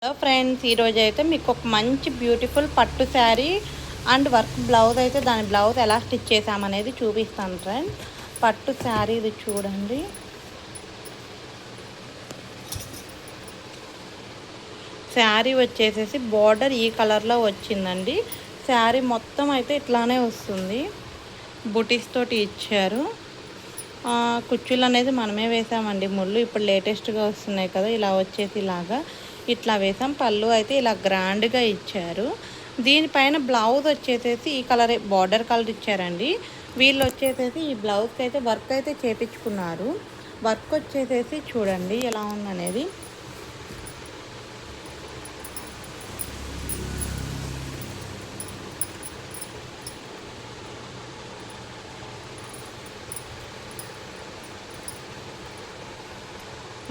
Hello friends, ఈరోజు అయితే మీకు ఒక మంచి బ్యూటిఫుల్ పట్టు శారీ అండ్ వర్క్ బ్లౌజ్ అయితే దాని బ్లౌజ్ ఎలా స్టిచ్ చేసామనేది చూపిస్తాను ఫ్రెండ్స్. పట్టు శారీ ఇది చూడండి. శారీ వచ్చేసేసి బార్డర్ ఈ కలర్లో వచ్చిందండి. శారీ మొత్తం అయితే ఇట్లానే వస్తుంది. బుటీస్ తోటి ఇచ్చారు. కుచ్చులు అనేది మనమే వేసామండి. ముళ్ళు ఇప్పుడు లేటెస్ట్గా వస్తున్నాయి కదా, ఇలా వచ్చేసి ఇలాగా ఇట్లా వేసాం. పళ్ళు అయితే ఇలా గ్రాండ్గా ఇచ్చారు. దీనిపైన బ్లౌజ్ వచ్చేసేసి ఈ కలర్ బార్డర్ కలర్ ఇచ్చారండి. వీళ్ళు వచ్చేసేసి ఈ బ్లౌజ్కి అయితే వర్క్ అయితే చేపించుకున్నారు. వర్క్ వచ్చేసేసి చూడండి ఎలా ఉందనేది.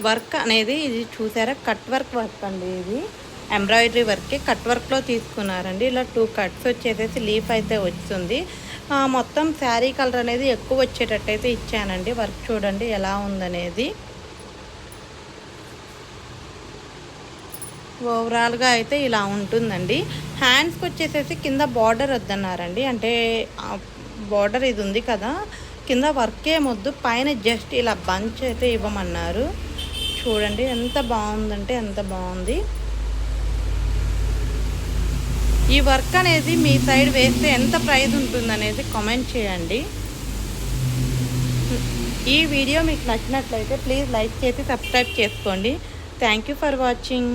వర్క్ అనేది ఇది చూసారా, కట్ వర్క్ అండి. ఇది ఎంబ్రాయిడరీ వర్క్ కట్ వర్క్లో తీసుకున్నారండి. ఇలా 2 కట్స్ వచ్చేసేసి లీఫ్ అయితే వస్తుంది. మొత్తం శారీ కలర్ అనేది ఎక్కువ వచ్చేటట్టయితే ఇచ్చానండి. వర్క్ చూడండి ఎలా ఉందనేది. ఓవరాల్గా అయితే ఇలా ఉంటుందండి. హ్యాండ్స్కి వచ్చేసేసి కింద బార్డర్ వద్దన్నారండి. అంటే బార్డర్ ఇది ఉంది కదా, కింద వర్క్ ఏమొద్దు, పైన జస్ట్ ఇలా బంచ్ అయితే ఇవ్వమన్నారు. చూడండి ఎంత బాగుందంటే ఎంత బాగుంది. ఈ వర్క్ అనేది మీ సైడ్ వేస్తే ఎంత ప్రైస్ ఉంటుందనేది కామెంట్ చేయండి. ఈ వీడియో మీకు నచ్చినట్లయితే ప్లీజ్ లైక్ చేసి సబ్స్క్రైబ్ చేసుకోండి. Thank you for watching.